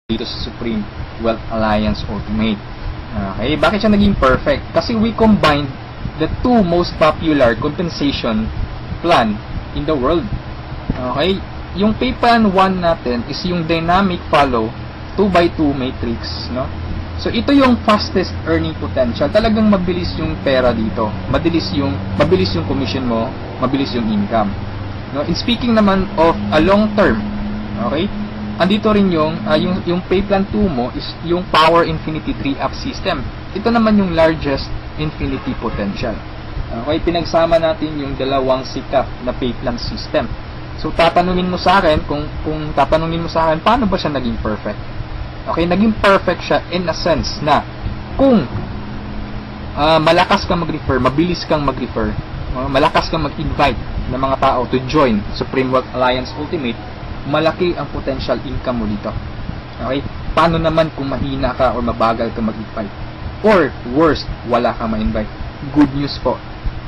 dito sa Supreme Wealth Alliance Ultimate. Okay, bakit siya naging perfect? Kasi we combined the two most popular compensation plan in the world. Okay, yung pay plan 1 natin is yung dynamic follow 2x2 matrix, no? So ito yung fastest earning potential. Talagang mabilis yung pera dito. Mabilis yung commission mo, mabilis yung income. No, in speaking naman of a long term, okay? Andito rin yung pay plan 2 mo is yung Power Infinity 3-up system. Ito naman yung largest infinity potential. Okay, pinagsama natin yung dalawang sikat na pay plan system. So tatanungin mo sa akin kung tatanungin mo sa akin paano ba siya naging perfect? Okay, naging perfect siya in a sense na kung malakas kang mag-refer, mabilis kang mag-refer, malakas kang mag-invite ng mga tao to join Supreme Wealth Alliance Ultimate, malaki ang potential income mo dito. Okay? Paano naman kung mahina ka or mabagal ka mag-invite? Or worst, wala kang ma-invite? Good news po.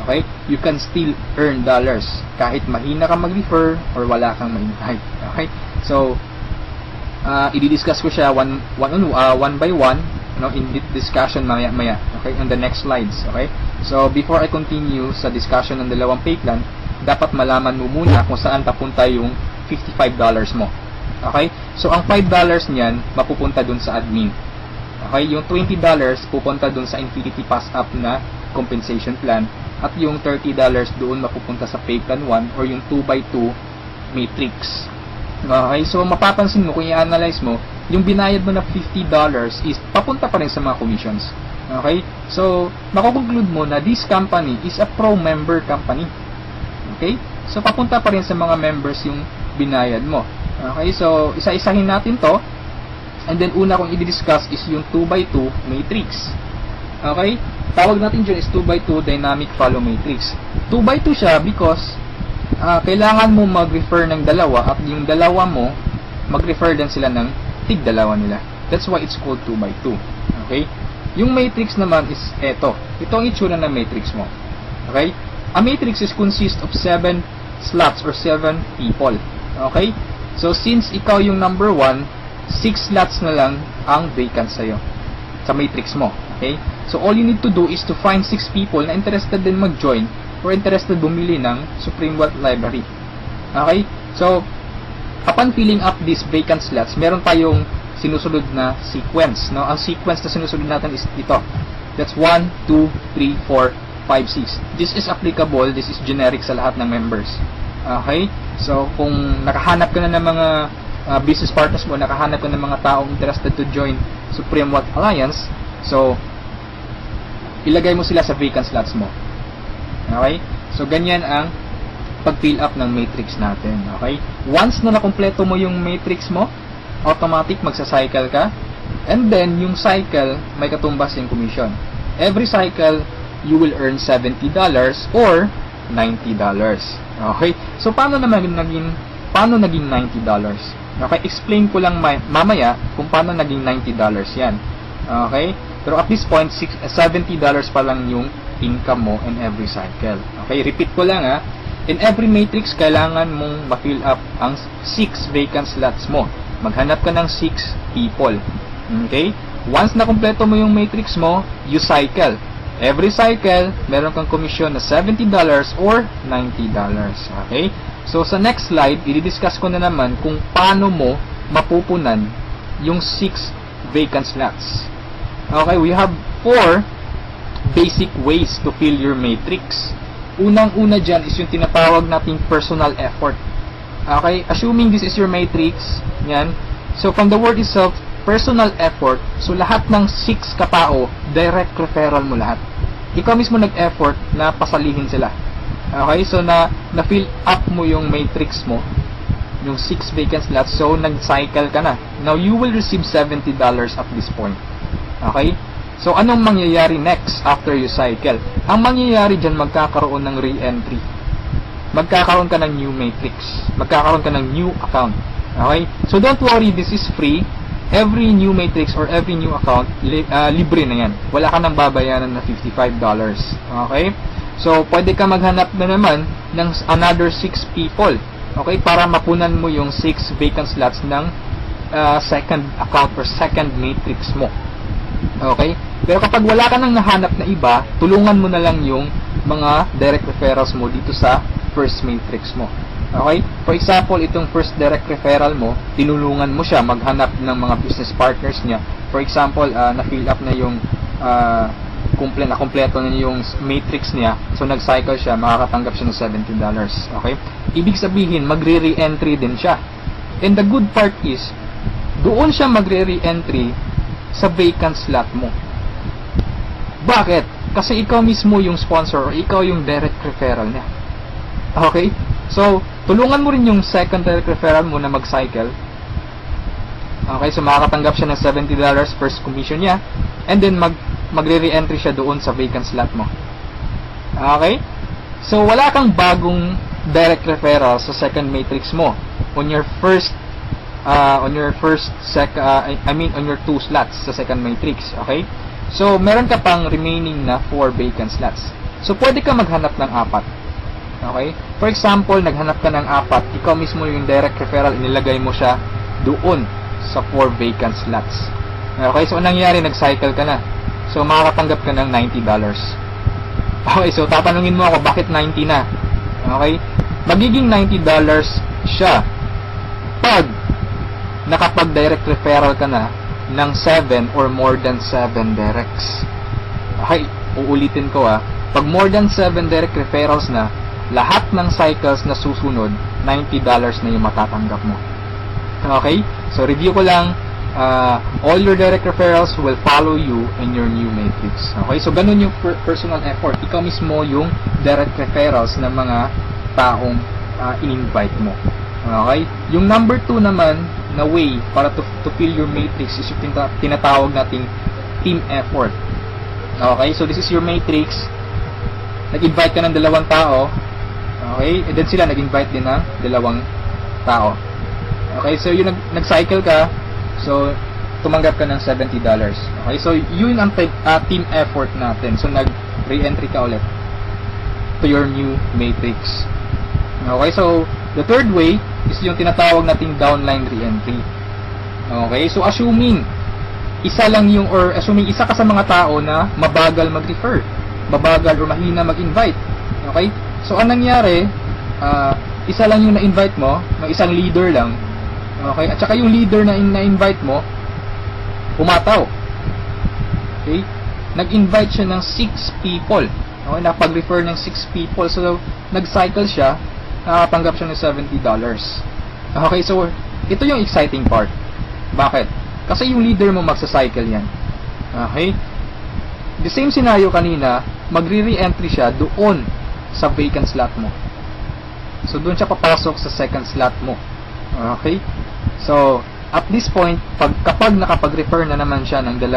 Okay? You can still earn dollars kahit mahina ka mag-refer or wala kang ma-invite. Okay? So, i-discuss ko siya one by one, in discussion maya. Okay? On the next slides. Okay? So, before I continue sa discussion ng dalawang pay plan, dapat malaman mo muna kung saan papunta yung $55 mo. Okay? So, ang $5 niyan, mapupunta dun sa admin. Okay? Yung $20 pupunta dun sa Infinity Pass Up na compensation plan. At yung $30 doon mapupunta sa Pay Plan 1 or yung 2x2 matrix. Okay? So, mapapansin mo, kung i-analyze mo, yung binayad mo na $50 is papunta pa rin sa mga commissions. Okay? So, makukonclude mo na this company is a pro-member company. Okay? So, papunta pa rin sa mga members yung binayad mo. Okay, so isa-isahin natin to. And then una kong i-discuss is yung 2x2 matrix. Okay? Tawag natin dyan is 2x2 dynamic follow matrix. 2x2 siya because kailangan mo mag-refer ng dalawa at yung dalawa mo mag-refer din sila ng tig-dalawa nila. That's why it's called 2x2. Okay? Yung matrix naman is eto. Ito ang itsura ng matrix mo. Okay? A matrix is consist of 7 slots or 7 people. Okay? So, since ikaw yung number 1, 6 slots na lang ang vacant sa'yo sa matrix mo. Okay? So, all you need to do is to find 6 people na interested din mag-join or interested bumili ng Supreme Wealth Library. Okay? So, upon filling up these vacant slots, meron tayong sinusunod na sequence. No? Ang sequence na sinusunod natin is ito. That's 1, 2, 3, 4, 5, 6. This is applicable, this is generic sa lahat ng members. Okay? So, kung nakahanap ka na ng mga business partners mo, nakahanap ka ng mga taong interested to join Supreme Wealth Alliance, so, ilagay mo sila sa vacant slots mo. Okay? So, ganyan ang pag-fill up ng matrix natin. Okay? Once na nakompleto mo yung matrix mo, automatic magsa-cycle ka, and then, yung cycle, may katumbas yung commission. Every cycle, you will earn $70 or $90. Okay? So, paano naging $90? Okay? Explain ko lang mamaya kung paano naging $90 yan. Okay? Pero at this point, $70 pa lang yung income mo in every cycle. Okay? Repeat ko lang ha. In every matrix, kailangan mong ma-fill up ang 6 vacant slots mo. Maghanap ka ng 6 people. Okay? Once na kumpleto mo yung matrix mo, you cycle. Every cycle, meron kang komisyon na $70 or $90. Okay? So, sa next slide, i-discuss ko na naman kung paano mo mapupunan yung 6 vacant slots. Okay? We have 4 basic ways to fill your matrix. Unang-una dyan is yung tinatawag nating personal effort. Okay? Assuming this is your matrix, yan. So, from the word itself, personal effort, so lahat ng 6 katao, direct referral mo lahat. Ikaw mismo nag-effort na pasalihin sila. Okay, so na-fill up mo yung matrix mo, yung 6 vacant slots, so nag-cycle ka na. Now, you will receive $70 at this point. Okay? So, anong mangyayari next after you cycle? Ang mangyayari dyan, magkakaroon ng re-entry. Magkakaroon ka ng new matrix. Magkakaroon ka ng new account. Okay? So, don't worry, this is free. Every new matrix or every new account, libre na yan. Wala ka nang babayaran na $55. Okay? So, pwede ka maghanap na naman ng another 6 people. Okay? Para mapunan mo yung 6 vacant slots ng second account or second matrix mo. Okay? Pero kapag wala ka nang nahanap na iba, tulungan mo na lang yung mga direct referrals mo dito sa first matrix mo. Okay? For example, itong first direct referral mo, tinulungan mo siya maghanap ng mga business partners niya. For example, na-fill up na yung kompleto na yung matrix niya. So, nag-cycle siya, makakatanggap siya ng $70. Okay? Ibig sabihin, magre-re-entry din siya. And the good part is, doon siya magre-re-entry sa vacant slot mo. Bakit? Kasi ikaw mismo yung sponsor or ikaw yung direct referral niya. Okay? So, tulungan mo rin yung second direct referral mo na mag-cycle. Okay? So, makakatanggap siya ng $70 first commission niya. And then, magre-re-entry siya doon sa vacant slot mo. Okay? So, wala kang bagong direct referral sa second matrix mo. On your two slots sa second matrix. Okay? So, meron ka pang remaining na 4 vacant slots. So, pwede ka maghanap ng 4. Okay? For example, naghanap ka ng 4, ikaw mismo yung direct referral, inilagay mo siya doon sa 4 vacant slots. Okay? So, anong nangyari? Nag-cycle ka na. So, makakatanggap ka ng $90. Okay? So, tatanungin mo ako, bakit 90 na? Okay? Magiging $90 siya pag nakapag-direct referral ka na ng 7 or more than 7 directs. Okay, uulitin ko pag more than 7 direct referrals na, lahat ng cycles na susunod, $90 na yung matatanggap mo. Okay, so review ko lang, all your direct referrals will follow you in your new matrix. Okay, so ganun yung personal effort. Ikaw mismo yung direct referrals ng mga taong in-invite mo. Okay, yung number 2 naman na way para to fill your matrix is yung tinatawag nating team effort. Okay, so this is your matrix. Nag-invite ka ng 2 tao. Okay, and then sila nag-invite din ng 2 tao. Okay, so yun nag-cycle ka. So, tumanggap ka ng $70. Okay, so yun ang team effort natin. So, nag-re-entry ka ulit to your new matrix. Okay, so the third way is yung tinatawag nating downline re-entry. Okay, so assuming isa ka sa mga tao na mabagal mag-refer, mabagal or mahina mag-invite. Okay, so anong nangyari, isa lang yung na-invite mo, ng isang leader lang. Okay, at saka yung leader na na-invite mo, pumataw. Okay, nag-invite siya ng 6 people. Okay, napag-refer ng 6 people. So, nag-cycle siya, nakatanggap siya ng $70. Okay, so ito yung exciting part. Bakit? Kasi yung leader mo magsa-cycle yan. Okay? The same scenario kanina, magre-re-entry siya doon sa vacant slot mo. So, doon siya papasok sa second slot mo. Okay? So, at this point, kapag nakapag-refer na naman siya ng 2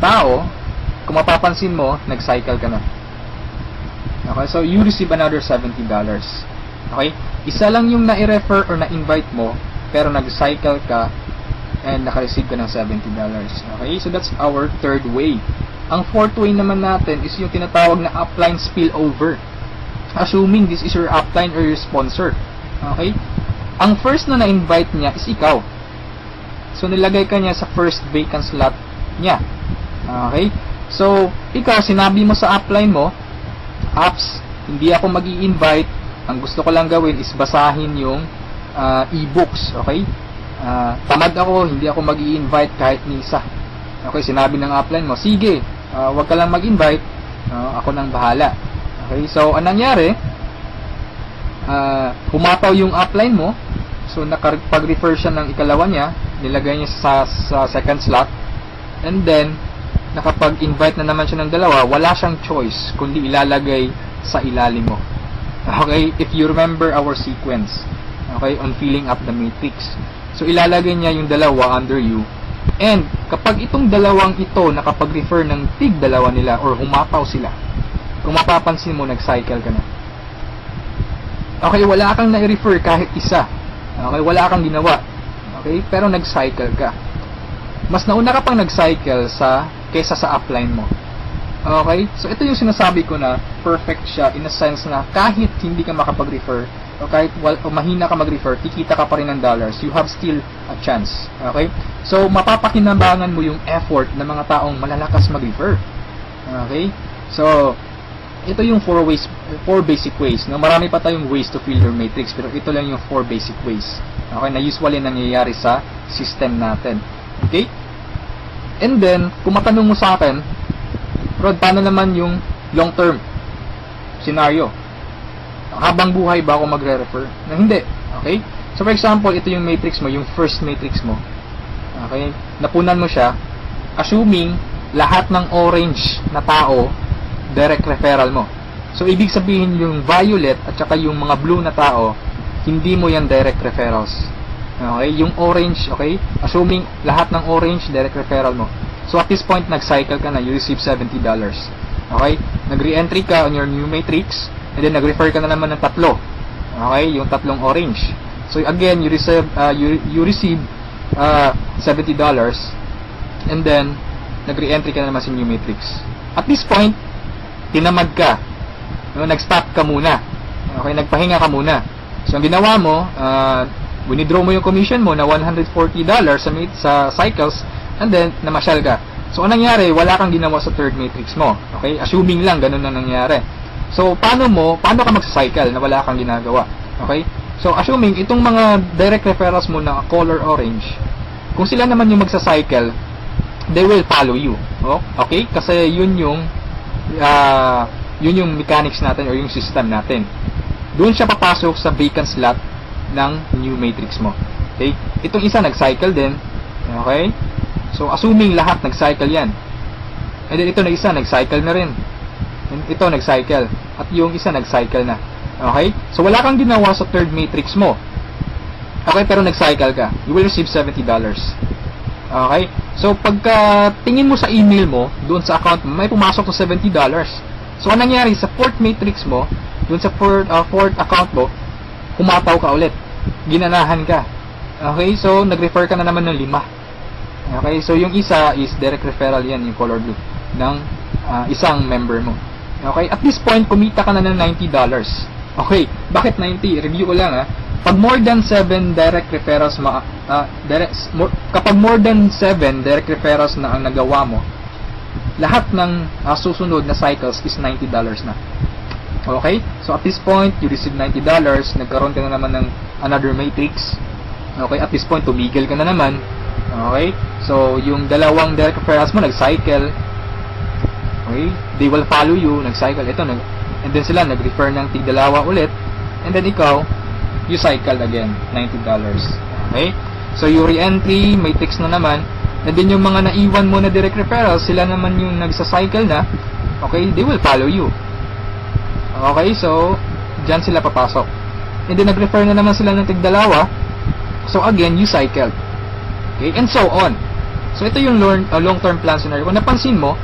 tao, kung mapapansin mo, nag-cycle ka na. Okay? So, you receive another $70. Okay? Isa lang yung na-refer or na-invite mo, pero nag-cycle ka and naka-receive ka ng $70. Okay? So, that's our third way. Ang fourth way naman natin is yung tinatawag na upline spillover. Assuming this is your upline or your sponsor. Okay? Ang first na na-invite niya is ikaw. So, nilagay ka niya sa first vacant slot niya. Okay? So, ikaw, sinabi mo sa upline mo, apps, hindi ako mag-i-invite. Ang gusto ko lang gawin is basahin yung e-books, okay? Tamad ako, hindi ako mag-i-invite kahit ni isa. Okay, sinabi ng upline mo, sige, wag ka lang mag-invite, ako nang bahala. Okay, so anong nangyari? Pumataw yung upline mo, so nakapag-refer siya ng ikalawa niya, nilagay niya sa second slot, and then nakapag-invite na naman siya ng 2, wala siyang choice kundi ilalagay sa ilalim mo. Okay, if you remember our sequence, okay, on filling up the matrix. So, ilalagay niya yung 2 under you. And, kapag itong 2 ito nakapag-refer ng tig 2 nila or humataw sila, kung mapapansin mo, nag-cycle ka na. Okay, wala kang na-refer kahit isa. Okay, wala kang ginawa. Okay, pero nag-cycle ka. Mas nauna ka pang nag-cycle kaysa sa upline mo. Okay? So, ito yung sinasabi ko na perfect siya in a sense na kahit hindi ka makapag-refer, o kahit o mahina ka mag-refer, kikita ka pa rin ng dollars. You have still a chance. Okay? So, mapapakinabangan mo yung effort ng mga taong malalakas mag-refer. Okay? So, ito yung 4 basic ways. No? Marami pa tayong ways to fill your matrix, pero ito lang yung 4 basic ways. Okay? Na usually nangyayari sa system natin. Okay? And then, kung matanong mo sa akin, Rod, paano naman yung long-term scenario? Habang buhay ba ako magre-refer? Na hindi. Okay? So, for example, ito yung matrix mo, yung first matrix mo. Okay? Napunan mo siya, assuming lahat ng orange na tao, direct referral mo. So, ibig sabihin yung violet at saka yung mga blue na tao, hindi mo yan direct referrals. Okay? Yung orange, okay? Assuming lahat ng orange, direct referral mo. So, at this point, nag-cycle ka na, you receive $70. Okay? Nag-re-entry ka on your new matrix, and then nag-refer ka na naman ng tatlo. Okay? Yung tatlong orange. So, again, you receive $70, and then, nag-re-entry ka na naman sa new matrix. At this point, tinamad ka. No? Nag-stop ka muna. Okay? Nagpahinga ka muna. So, ang ginawa mo, winidraw mo yung commission mo na $140 sa cycles, and then, namasyal ka. So, anong nangyari? Wala kang ginawa sa third matrix mo. Okay? Assuming lang, ganun na nangyari. So, paano ka magsa-cycle na wala kang ginagawa? Okay? So, assuming, itong mga direct referrals mo na color orange, kung sila naman yung magsa-cycle, they will follow you. Oh? Okay? Kasi yun yung mechanics natin or yung system natin. Doon siya papasok sa vacant slot ng new matrix mo. Okay? Itong isa nag-cycle din. Okay? So, assuming lahat nag-cycle yan. And then, ito na isa, nag-cycle na rin. And ito, nag-cycle. At yung isa, nag-cycle na. Okay? So, wala kang ginawa sa third matrix mo. Okay? Pero nag-cycle ka. You will receive $70. Okay? So, pagka tingin mo sa email mo, doon sa account mo, may pumasok na $70. So, anong nangyari? Sa fourth matrix mo, doon sa fourth account mo, kumataw ka ulit. Ginanahan ka. Okay? So, nag-refer ka na naman ng 5. Okay, so yung isa is direct referral yan, yung color blue, ng isang member mo. Okay, at this point, kumita ka na ng $90. Okay, bakit 90? Review ko lang ha. Pag more than 7 direct referrals, kapag more than 7 direct referrals na ang nagawa mo, lahat ng susunod na cycles is $90 na. Okay, so at this point, you receive $90, nagkaroon ka na naman ng another matrix. Okay, at this point, tumigil ka na naman. Okay? So, yung dalawang direct referrals mo, nag-cycle. Okay? They will follow you, nag-cycle. Ito, and then sila, nag-refer ng tig-dalawa ulit. And then ikaw, you cycle again, $90. Okay? So, yung re-entry, matrix na naman. And then yung mga naiwan mo na direct referrals, sila naman yung nagsa-cycle na. Okay? They will follow you. Okay? So, dyan sila papasok. And then, nag-refer na naman sila ng tig-dalawa. So, again, you cycle. Okay, and so on. So, ito yung long-term plan scenario. Kung napansin mo,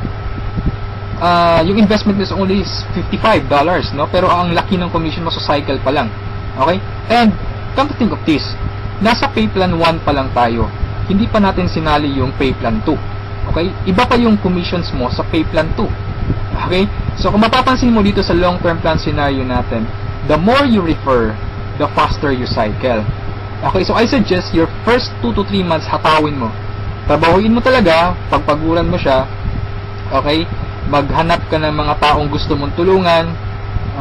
yung investment is only $55, no? Pero ang laki ng commission mo sa cycle pa lang. Okay? And, come to think of this, nasa pay plan 1 pa lang tayo. Hindi pa natin sinali yung pay plan 2. Okay? Iba pa yung commissions mo sa pay plan 2. Okay? So, kung mapapansin mo dito sa long-term plan scenario natin, the more you refer, the faster you cycle. Okay, so I suggest your first 2 to 3 months hatawin mo. Trabahuin mo talaga, pagpaguran mo siya. Okay? Maghanap ka ng mga taong gusto mong tulungan.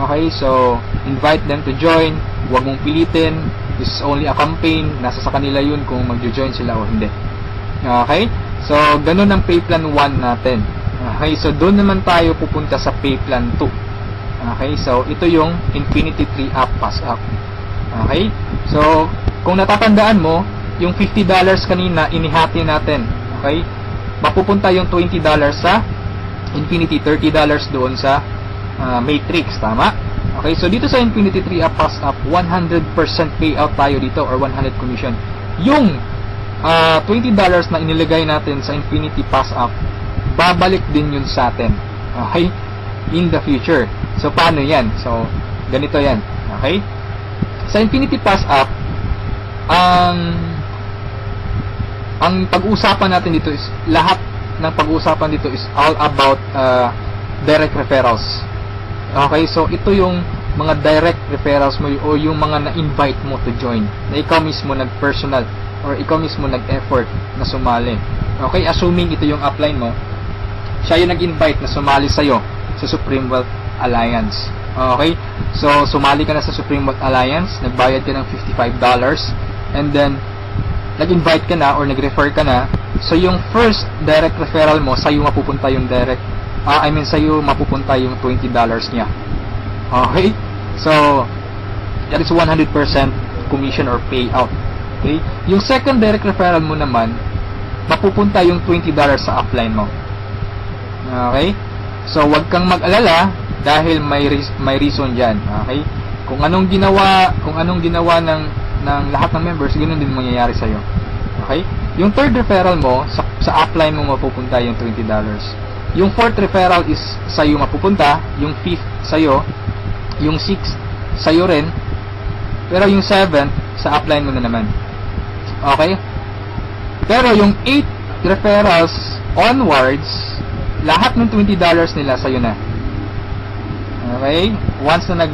Okay, so invite them to join. Huwag mong pilitin. This is only a campaign. Nasa sa kanila yun kung magjo-join sila o hindi. Okay? So, ganun ang pay plan 1 natin. Okay, so doon naman tayo pupunta sa pay plan 2. Okay, so ito yung Infinity 3 Up Pass Up. Okay? So, kung natatandaan mo, yung $50 kanina, inihati natin. Okay? Mapupunta yung $20 sa Infinity, $30 doon sa Matrix. Tama? Okay? So, dito sa Infinity 3 Up Pass Up, 100% payout tayo dito or 100 commission. Yung $20 na inilagay natin sa Infinity Pass Up, babalik din yun sa atin. Okay? In the future. So, paano yan? So, ganito yan. Okay? Sa Infinity Pass Up, ang pag-uusapan natin dito is lahat ng pag-uusapan dito is all about direct referrals. Okay, so ito yung mga direct referrals mo o yung mga na-invite mo to join, na ikaw mismo nag-personal or ikaw mismo nag-effort na sumali. Okay, assuming ito yung upline mo, siya yung nag-invite na sumali sa'yo sa Supreme Wealth Alliance. Okay, so sumali ka na sa Supreme Wealth Alliance, nagbayad ka ng $55, and then nag-invite ka na or nag-refer ka na, so yung first direct referral mo, sa'yo mapupunta yung sa'yo mapupunta yung $20 niya. Okay, so that is 100% commission or payout. Okay, yung second direct referral mo naman, mapupunta yung $20 sa upline mo. Okay, so wag kang mag-alala dahil may reason diyan. Okay, kung anong ginawa ng lahat ng members, ganoon din mangyayari sa iyo. Okay, yung third referral mo sa upline mo mapupunta yung $20. Yung fourth referral is sa iyo mapupunta, yung fifth sa iyo, yung sixth sa iyo rin, pero yung seventh sa upline mo na naman. Okay, pero yung 8 referrals onwards, lahat ng $20 nila sa'yo na. Okay, once na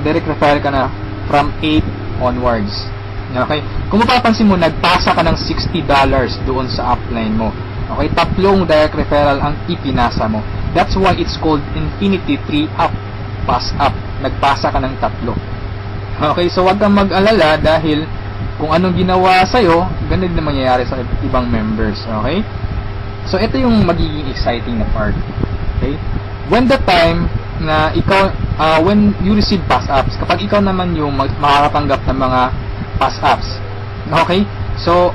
direct referral ka na from 8 onwards. Okay, kung mapapansin mo, nagpasa ka ng $60 doon sa upline mo. Okay, tatlong direct referral ang ipinasa mo. That's why it's called Infinity 3 up, pass up. Nagpasa ka ng tatlo. Okay, so wag kang mag-alala dahil kung anong ginawa sa'yo, ganun din mangyayari sa ibang members. Okay, so ito yung magiging exciting na part. Okay, when the time na ikaw, when you receive pass-ups, kapag ikaw naman yung makakatanggap ng mga pass-ups, okay, so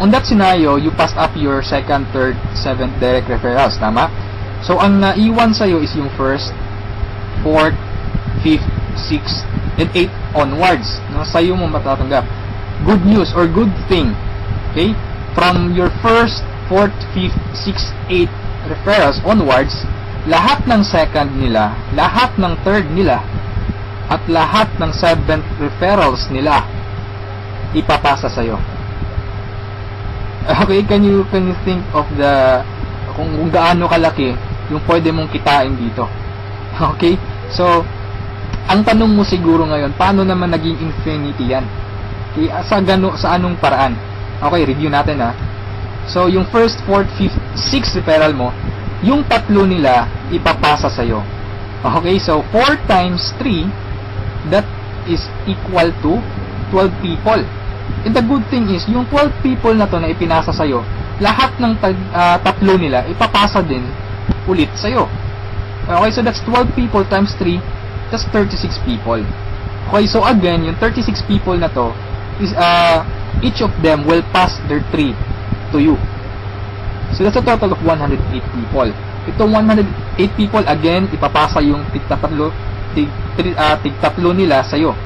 on that scenario, you pass up your second, third, seventh direct referrals, tama? So ang naiwan sa'yo is yung first, fourth, fifth, sixth, and eighth onwards, no? Sa'yo mo matatanggap. Good news or good thing, okay, from your first, fourth, fifth, sixth, eighth referrals onwards, lahat ng second nila, lahat ng third nila, at lahat ng seventh referrals nila ipapasa sa'yo. Okay, can you think of kung gaano kalaki yung pwede mong kitain dito? Okay, so ang tanong mo siguro ngayon, paano naman naging infinity yan? Okay, sa anong paraan? Okay, review natin ha. So, yung first, fourth, fifth, sixth referral mo, yung tatlo nila ipapasa sa'yo. Okay, so 4 times 3, that is equal to 12 people. And the good thing is, yung 12 people na to na ipinasa sa'yo, lahat ng tatlo nila ipapasa din ulit sa'yo. Okay, so that's 12 people times 3, that's 36 people. Okay, so again, yung 36 people na to, is each of them will pass their 3 to you. So that's a total of 108 people. Itong 108 people, again, ipapasa yung tig-tatlo nila sa'yo.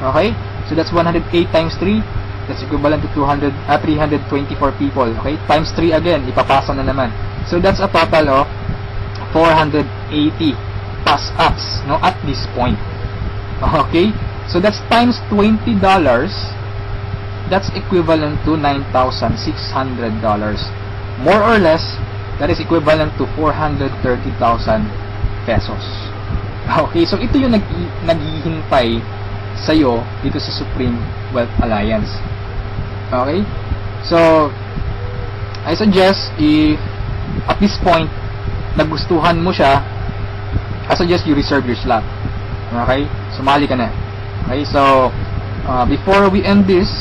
Okay? So that's 108 times 3. That's equivalent to 324 people. Okay? Times 3 again, ipapasa na naman. So that's a total of 480 pass-ups, no, at this point. Okay? So that's times $20. That's equivalent to $9,600. More or less, that is equivalent to 430,000 pesos. Okay, so ito yung naghihintay sa'yo dito sa Supreme Wealth Alliance. Okay, so I suggest if at this point nagustuhan mo siya, I suggest you reserve your slot. Okay, sumali ka na. Okay, so before we end this,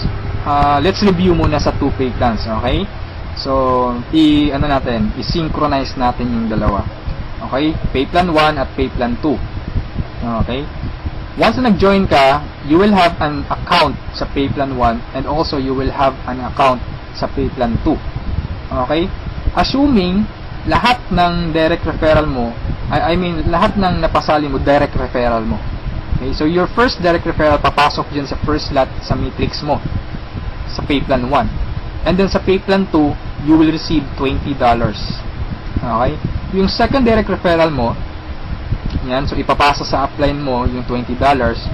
let's review muna sa 2 pay plans. Okay, so i-synchronize natin yung dalawa. Okay, pay plan 1 at pay plan 2. Okay, once na nag-join ka, you will have an account sa pay plan 1 and also you will have an account sa pay plan 2. Okay, assuming lahat ng direct referral mo, lahat ng napasali mo direct referral mo. Okay, so your first direct referral papasok dyan sa first slot sa matrix mo sa pay plan 1, and then sa pay plan 2 you will receive $20. Okay, yung second direct referral mo, yan, so ipapasa sa upline mo yung $20.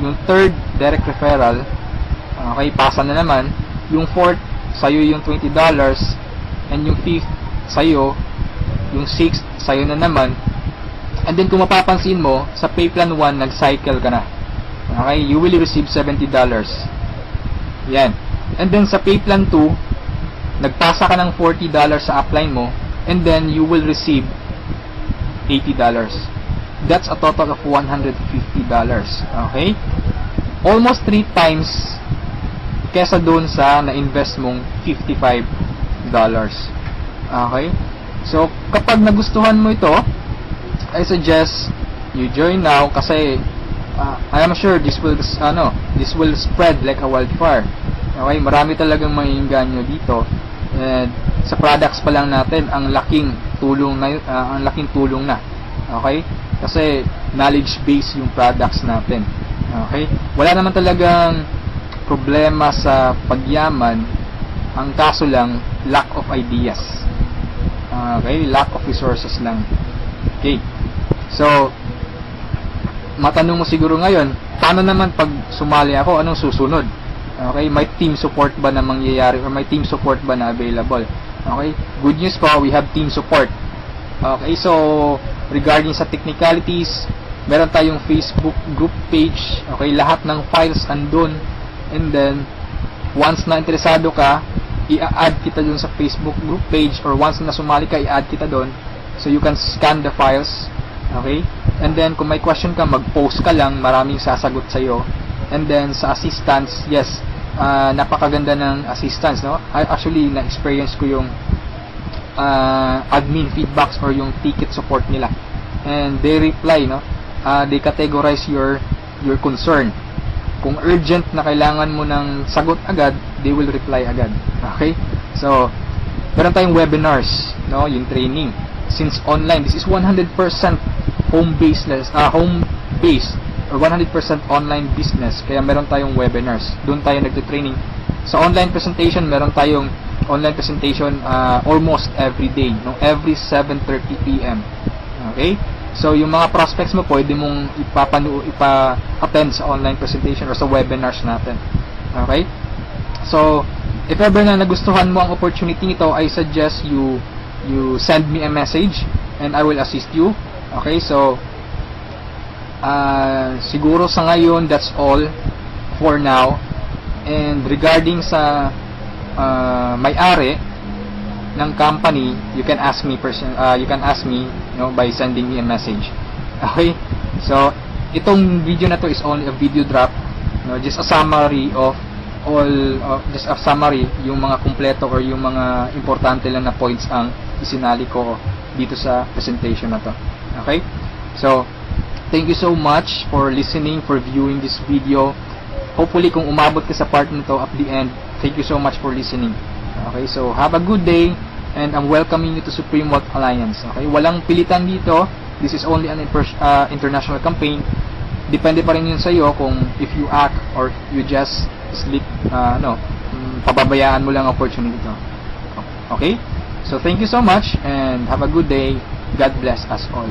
Yung third direct referral, okay, pasa na naman. Yung fourth, sa'yo yung $20, and yung fifth, sa'yo. Yung sixth, sa'yo na naman. And then kung mapapansin mo, sa pay plan 1, nag-cycle ka na. Okay? You will receive $70. Yan. And then sa pay plan 2, nagpasa ka ng $40 sa upline mo, and then you will receive $80. That's a total of $150. Okay? Almost 3 times kesa doon sa na-invest mong $55. Okay? So, kapag nagustuhan mo ito, I suggest you join now kasi I am sure this will spread like a wildfire. Okay, marami talagang maiinganyo dito. And sa products pa lang natin, ang laking tulong na. Okay? Kasi knowledge base yung products natin. Okay? Wala naman talagang problema sa pagyaman. Ang kaso lang, lack of ideas. Okay? Lack of resources lang. Okay. So, matanong mo siguro ngayon, paano naman pag sumali ako, anong susunod? Okay, may team support ba na mangyayari or may team support ba na available? Okay, good news po, we have team support. Okay, so regarding sa technicalities, meron tayong Facebook group page. Okay, lahat ng files andun. And then, once na interesado ka, i-add kita dun sa Facebook group page, or once na sumali ka, i-add kita dun. So you can scan the files. Okay? And then, kung may question ka, mag-post ka lang, maraming sasagot sa'yo. And then, sa assistance, yes, napakaganda ng assistance, no? Actually, na-experience ko yung admin feedbacks or yung ticket support nila. And they reply, no? They categorize your concern. Kung urgent na kailangan mo ng sagot agad, they will reply agad. Okay? So, meron tayong webinars, no? Yung training. Since online, this is 100% home-based or 100% online business. Kaya meron tayong webinars. Doon tayo nagte-training. Sa online presentation, meron tayong online presentation almost every day, no? Every 7:30 PM. Okay? So, yung mga prospects mo, pwede mong ipa-attend sa online presentation or sa webinars natin. Okay? So, if ever na nagustuhan mo ang opportunity nito, I suggest you send me a message and I will assist you. Okay, so siguro sa ngayon that's all for now. And regarding sa may-ari ng company, you can ask me by sending me a message. Okay, so itong video na to is only a video drop, no? Just a summary of yung mga kumpleto or yung mga importante lang na points ang isinali ko dito sa presentation na to. Okay? So, thank you so much for listening, for viewing this video. Hopefully, kung umabot ka sa part nito at the end, thank you so much for listening. Okay? So, have a good day and I'm welcoming you to Supreme Wealth Alliance. Okay? Walang pilitan dito. This is only an international campaign. Depende pa rin yun sa iyo kung if you act or you just pababayaan mo lang ang opportunity to. Okay? So, thank you so much and have a good day. God bless us all.